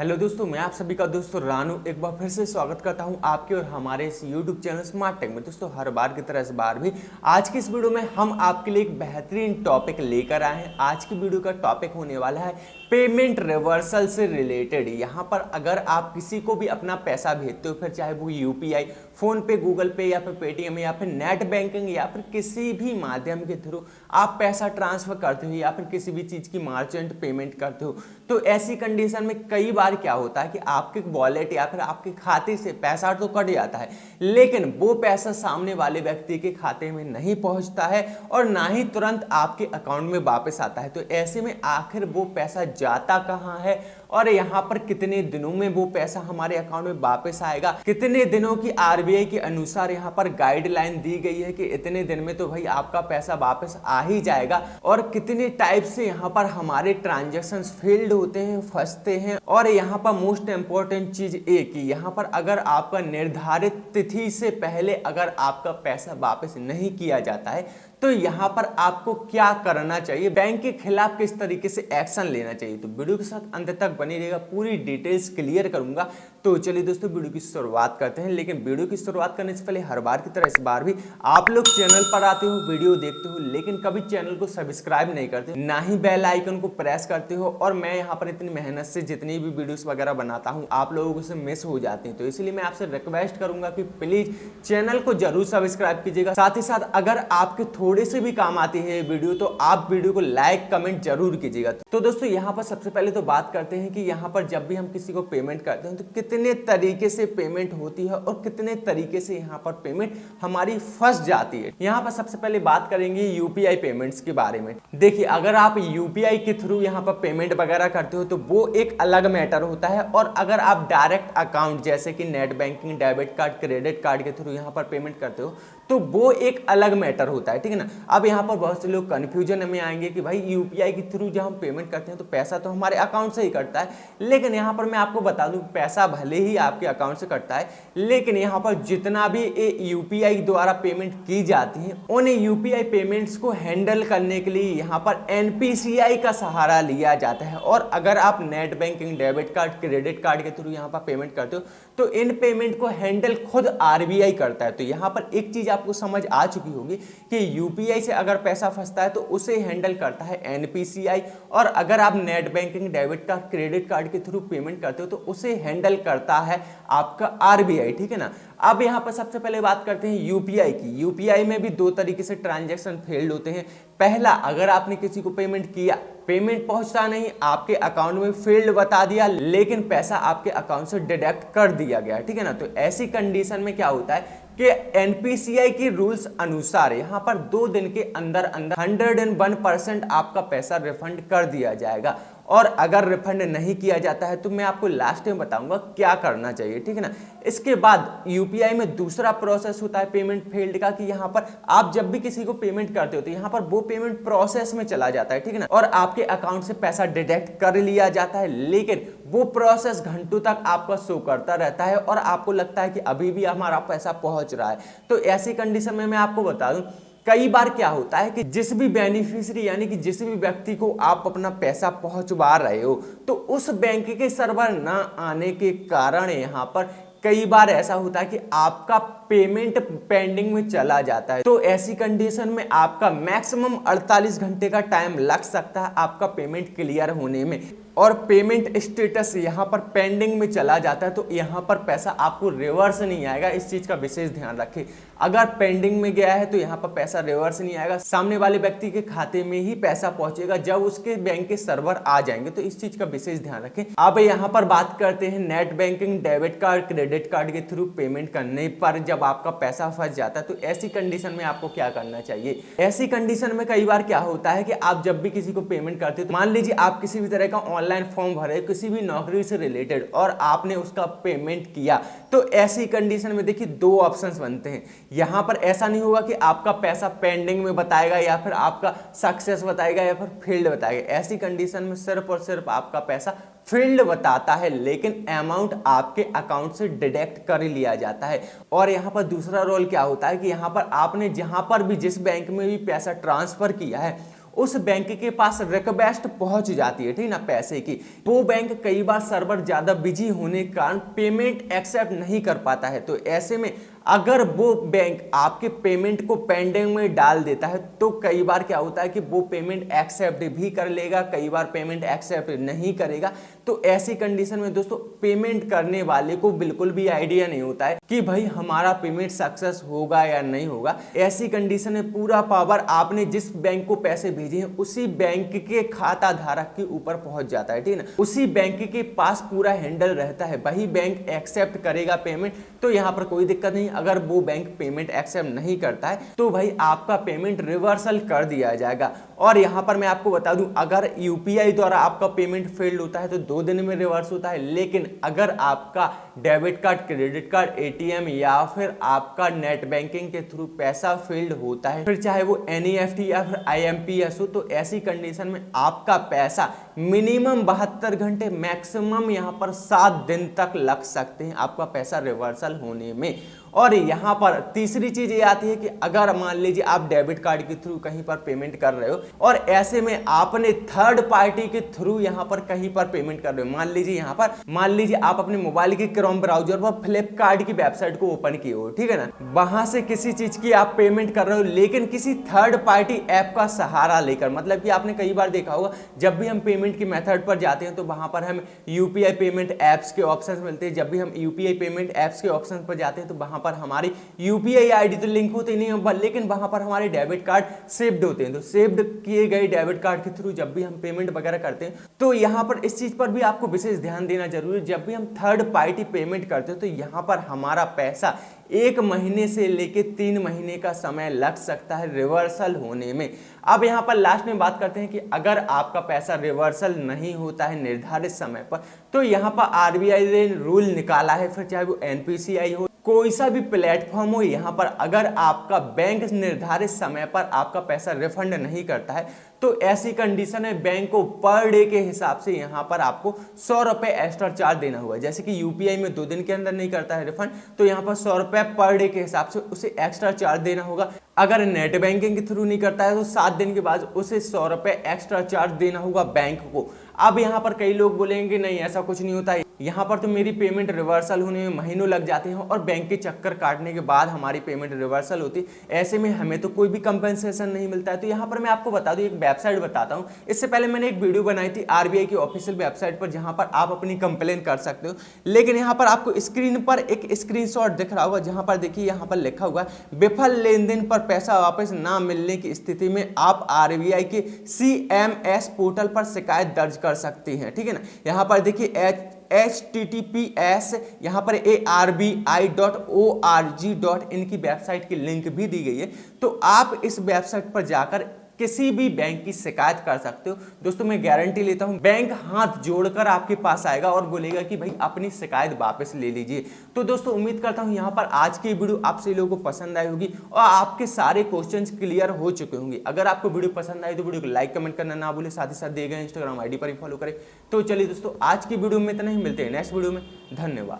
Hello दोस्तों, मैं आप सभी का दोस्तों रानू एक बार फिर से स्वागत करता हूं आपके और हमारे इस यूट्यूब चैनल स्मार्ट टेक में। दोस्तों हर बार की तरह इस बार भी आज की इस वीडियो में हम आपके लिए एक बेहतरीन टॉपिक लेकर आए हैं। आज की वीडियो का टॉपिक होने वाला है पेमेंट रिवर्सल से रिलेटेड। यहाँ पर अगर आप किसी को भी अपना पैसा भेजते हो, फिर चाहे वो यूपीआई, फोन पे, गूगल पे या फिर पेटीएम या फिर नेट बैंकिंग या फिर किसी भी माध्यम के थ्रू आप पैसा ट्रांसफर करते हो या फिर किसी भी चीज की मर्चेंट पेमेंट करते हो, तो ऐसी कंडीशन में कई बार क्या होता है कि आपके वॉलेट या फिर आपके खाते से पैसा तो कट जाता है, लेकिन वो पैसा सामने वाले व्यक्ति के खाते में नहीं पहुंचता है और ना ही तुरंत आपके अकाउंट में वापस आता है। तो ऐसे में आखिर वो पैसा जाता कहां है और यहाँ पर कितने दिनों में वो पैसा हमारे अकाउंट में वापस आएगा, कितने दिनों की आरबीआई के अनुसार यहाँ पर गाइडलाइन दी गई है कि इतने दिन में तो भाई आपका पैसा वापस आ ही जाएगा, और कितने टाइप से यहाँ पर हमारे ट्रांजैक्शंस फेल्ड होते हैं, फंसते हैं। और यहाँ पर मोस्ट इंपॉर्टेंट चीज एक कि यहाँ पर अगर आपका निर्धारित तिथि से पहले अगर आपका पैसा वापस नहीं किया जाता है तो यहाँ पर आपको क्या करना चाहिए, बैंक के खिलाफ किस तरीके से एक्शन लेना चाहिए। तो वीडियो के साथ अंत तक बनी रहेगा, पूरी डिटेल्स क्लियर करूंगा। तो चलिए दोस्तों वीडियो की शुरुआत करते हैं। लेकिन वीडियो की शुरुआत करने से पहले हर बार की तरह इस बार भी आप लोग चैनल पर आते हो, वीडियो देखते हो, लेकिन कभी चैनल को सब्सक्राइब नहीं करते, ना ही बेल आइकन को प्रेस करते हो, और मैं यहाँ पर इतनी मेहनत से जितनी भी वीडियोस वगैरह बनाता हूँ आप लोगों से मिस हो जाते हैं। तो इसलिए मैं आपसे रिक्वेस्ट करूंगा कि प्लीज चैनल को जरूर सब्सक्राइब कीजिएगा। साथ ही साथ अगर आपके थोड़े से भी काम आती है वीडियो तो आप वीडियो को लाइक कमेंट जरूर कीजिएगा। तो दोस्तों यहाँ पर सबसे पहले तो बात करते हैं कि यहाँ पर जब भी हम किसी को पेमेंट करते हैं तो कितने तरीके से पेमेंट होती है और कितने तरीके से यहाँ पर पेमेंट हमारी फंस जाती है। यहाँ पर सबसे पहले बात करेंगे यूपीआई पेमेंट्स के बारे में। देखिए, अगर आप यूपीआई के थ्रू यहाँ पर पेमेंट वगैरह करते हो तो वो एक अलग मैटर होता है, और अगर आप डायरेक्ट अकाउंट जैसे कि net banking, debit card, credit card के थ्रू यहाँ पर पेमेंट करते हो तो वो एक अलग मैटर होता है, ठीक है ना। अब यहाँ पर बहुत से लोग कंफ्यूजन में आएंगे कि भाई यूपीआई के थ्रू जब हम पेमेंट करते हैं तो पैसा तो हमारे अकाउंट से ही कटता है, लेकिन यहाँ पर मैं आपको बता दूं पैसा भले ही आपके अकाउंट से कटता है, लेकिन यहाँ पर जितना भी यूपीआई द्वारा पेमेंट की जाती है उन यूपीआई पेमेंट्स को हैंडल करने के लिए यहाँ पर एनपीसीआई का सहारा लिया जाता है। और अगर आप net banking, debit card, credit card के थ्रू यहाँ पर पेमेंट करते हो तो इन पेमेंट को हैंडल खुद आरबीआई करता है। तो यहाँ पर एक चीज आपको समझ आ चुकी होगी कि यूपीआई से अगर पैसा फंसता है तो उसे हैंडल करता है एनपीसीआई, और अगर आप net banking, debit card, credit card के थ्रू पेमेंट करते हो तो उसे हैंडल करता है आपका आरबीआई, ठीक है ना। अब यहाँ पर सबसे पहले बात करते हैं यूपीआई की। यूपीआई में भी दो तरीके से ट्रांजैक्शन फेल्ड होते हैं। पहला, अगर आपने किसी को पेमेंट किया, पेमेंट पहुंचता नहीं, आपके अकाउंट में फेल्ड बता दिया, लेकिन पैसा आपके अकाउंट से डिडक्ट कर दिया गया, ठीक है ना। तो ऐसी कंडीशन में क्या होता है कि एनपीसीआई के रूल्स अनुसार यहाँ पर 2 दिन के अंदर अंदर 101% आपका पैसा रिफंड कर दिया जाएगा। और अगर रिफंड नहीं किया जाता है तो मैं आपको लास्ट में बताऊंगा क्या करना चाहिए, ठीक है ना। इसके बाद यूपीआई में दूसरा प्रोसेस होता है पेमेंट फेल्ड का, कि यहाँ पर आप जब भी किसी को पेमेंट करते हो तो यहाँ पर वो पेमेंट प्रोसेस में चला जाता है, ठीक है ना, और आपके अकाउंट से पैसा डिडक्ट कर लिया जाता है, लेकिन वो प्रोसेस घंटों तक आपका शो करता रहता है और आपको लगता है कि अभी भी हमारा पैसा पहुंच रहा है। तो ऐसी कंडीशन में मैं आपको बता दूं कई बार क्या होता है कि जिस भी बेनिफिशियरी यानी कि जिस भी व्यक्ति को आप अपना पैसा पहुंचवा रहे हो तो उस बैंक के सर्वर ना आने के कारण यहाँ पर कई बार ऐसा होता है कि आपका पेमेंट पेंडिंग में चला जाता है। तो ऐसी कंडीशन में आपका मैक्सिमम 48 घंटे का टाइम लग सकता है आपका पेमेंट क्लियर होने में, और पेमेंट स्टेटस यहाँ पर पेंडिंग में चला जाता है तो यहाँ पर पैसा आपको रिवर्स नहीं आएगा। इस चीज का विशेष ध्यान रखें। अगर पेंडिंग में गया है तो यहाँ पर पैसा रिवर्स नहीं आएगा, सामने वाले व्यक्ति के खाते में ही पैसा पहुंचेगा जब उसके बैंक के सर्वर आ जाएंगे। तो इस चीज का विशेष ध्यान रखें। अब यहाँ पर बात करते हैं net banking, debit card, credit card के थ्रू पेमेंट करने पर जब आपका पैसा फंस जाता है तो ऐसी कंडीशन में आपको क्या करना चाहिए। ऐसी कंडीशन में कई बार क्या होता है कि आप जब भी किसी को पेमेंट करते हो तो मान लीजिए आप किसी भी तरह का ऑनलाइन फॉर्म भरे किसी भी नौकरी से रिलेटेड और आपने उसका पेमेंट किया, तो ऐसी कंडीशन में देखिए 2 ऑप्शंस बनते हैं। यहां पर ऐसा नहीं होगा कि आपका पैसा पेंडिंग में बताएगा या फिर आपका सक्सेस बताएगा या फिर फेल्ड बताएगा। ऐसी कंडीशन में सिर्फ और सिर्फ आपका पैसा फील्ड बताता है, लेकिन अमाउंट आपके अकाउंट से डिडक्ट कर लिया जाता है। और यहाँ पर दूसरा रोल क्या होता है कि यहाँ पर आपने जहां पर भी जिस बैंक में भी पैसा ट्रांसफर किया है उस बैंक के पास रिक्वेस्ट पहुंच जाती है, ठीक ना, पैसे की। वो बैंक कई बार सर्वर ज्यादा बिजी होने के कारण पेमेंट एक्सेप्ट नहीं कर पाता है। तो ऐसे में अगर वो बैंक आपके पेमेंट को पेंडिंग में डाल देता है तो कई बार क्या होता है कि वो पेमेंट एक्सेप्ट भी कर लेगा, कई बार पेमेंट एक्सेप्ट नहीं करेगा। तो ऐसी कंडीशन में दोस्तों पेमेंट करने वाले को बिल्कुल भी आइडिया नहीं होता है कि भाई हमारा पेमेंट सक्सेस होगा या नहीं होगा। ऐसी कंडीशन में पूरा पावर आपने जिस बैंक को पैसे भेजे हैं उसी बैंक के खाता धारक के ऊपर पहुंच जाता है, ठीक है ना। उसी बैंक के पास पूरा हैंडल रहता है, वही बैंक एक्सेप्ट करेगा पेमेंट। तो यहाँ पर कोई दिक्कत नहीं। अगर वो बैंक पेमेंट एक्सेप्ट नहीं करता है तो भाई आपका पेमेंट रिवर्सल कर दिया जाएगा। और यहां पर मैं आपको बता दूं, अगर यूपीआई द्वारा आपका पेमेंट फेल्ड होता है तो 2 दिन में रिवर्स होता है। लेकिन अगर आपका debit card, credit card, ATM या फिर आपका नेट बैंकिंग के थ्रू पैसा फेल्ड होता है, फिर चाहे वो एनईएफटी या फिर आईएमपीएस हो, तो ऐसी कंडीशन में आपका पैसा मिनिमम 72 घंटे, मैक्सिमम यहां पर 7 दिन तक लग सकते हैं आपका पैसा रिवर्सल होने में। और यहां पर तीसरी चीज ये आती है कि अगर मान लीजिए आप डेबिट कार्ड के थ्रू कहीं पर पेमेंट कर रहे हो और ऐसे में आपने थर्ड पार्टी के थ्रू यहां पर कहीं पर पेमेंट कर रहे हो, मान लीजिए आप अपने मोबाइल के क्रोम ब्राउजर पर फ्लिपकार्ट की वेबसाइट को ओपन किए हो, ठीक है ना, वहां से किसी चीज की आप पेमेंट कर रहे हो लेकिन किसी थर्ड पार्टी ऐप का सहारा लेकर। मतलब कि आपने कई बार देखा होगा जब भी हम पेमेंट की मेथड पर जाते हैं तो वहां पर हम यूपीआई पेमेंट एप्स के ऑप्शन मिलते हैं। जब भी हम यूपीआई पेमेंट एप्स के ऑप्शन पर जाते हैं तो वहां पर हमारी यूपीआई आईडी तो लिंक होती नहीं है, लेकिन वहां पर हमारे डेबिट कार्ड सेव्ड होते हैं। तो सेव्ड किए गए डेबिट कार्ड के थ्रू जब भी हम पेमेंट वगैरह करते हैं तो यहां पर इस चीज पर भी आपको विशेष ध्यान देना जरूरी है। जब भी हम थर्ड पार्टी पेमेंट करते हैं तो यहां पर हमारा पैसा 1 महीने से लेके 3 महीने का समय लग सकता है रिवर्सल होने में। अब यहां पर लास्ट में बात करते हैं कि अगर आपका पैसा रिवर्सल नहीं होता है निर्धारित समय पर तो यहां पर आरबीआई ने रूल निकाला है, फिर चाहे वो एनपीसीआई हो, कोई सा भी प्लेटफॉर्म हो, यहां पर अगर आपका बैंक निर्धारित समय पर आपका पैसा रिफंड नहीं करता है तो ऐसी कंडीशन में बैंक को पर डे के हिसाब से यहां पर आपको 100 रुपए एक्स्ट्रा चार्ज देना होगा। जैसे कि यूपीआई में 2 दिन के अंदर नहीं करता है रिफंड तो यहां पर 100 रुपए पर डे के हिसाब से उसे एक्स्ट्रा चार्ज देना होगा। अगर नेट बैंकिंग के थ्रू नहीं करता है तो 7 दिन के बाद उसे 100 रुपए एक्स्ट्रा चार्ज देना होगा बैंक को। अब यहां पर कई लोग बोलेंगे नहीं ऐसा कुछ नहीं होता है, यहां पर तो मेरी पेमेंट रिवर्सल होने में महीनों लग जाते हैं और बैंक के चक्कर काटने के बाद हमारी पेमेंट रिवर्सल होती, ऐसे में हमें तो कोई भी कंपनसेशन नहीं मिलता है। तो यहां पर मैं आपको बता दूं, एक वेबसाइट बताता हूं। इससे पहले मैंने एक वीडियो बनाई थी आरबीआई की ऑफिशियल वेबसाइट पर जहां पर आप अपनी कंप्लेन कर सकते हो। लेकिन यहां पर आपको स्क्रीन पर एक स्क्रीनशॉट दिख रहा होगा जहां पर देखिए यहां पर लिखा हुआ है विफल लेन देन पर पैसा वापस ना मिलने की स्थिति में आप आरबीआई के CMS पोर्टल पर शिकायत दर्ज कर सकते हैं, ठीक है ना। यहां पर देखिए https यहां पर arbi.org.in की वेबसाइट की लिंक भी दी गई है। तो आप इस वेबसाइट पर जाकर किसी भी बैंक की शिकायत कर सकते हो। दोस्तों मैं गारंटी लेता हूं बैंक हाथ जोड़कर आपके पास आएगा और बोलेगा कि भाई अपनी शिकायत वापस ले लीजिए। तो दोस्तों उम्मीद करता हूं यहां पर आज की वीडियो आप सभी लोगों को पसंद आई होगी और आपके सारे क्वेश्चंस क्लियर हो चुके होंगे। अगर आपको वीडियो पसंद आई तो वीडियो को लाइक कमेंट करना ना भूले, साथ ही साथ दिए गए इंस्टाग्राम आईडी पर ही फॉलो करें। तो चलिए दोस्तों आज की वीडियो में इतना ही, मिलते हैं नेक्स्ट वीडियो में। धन्यवाद।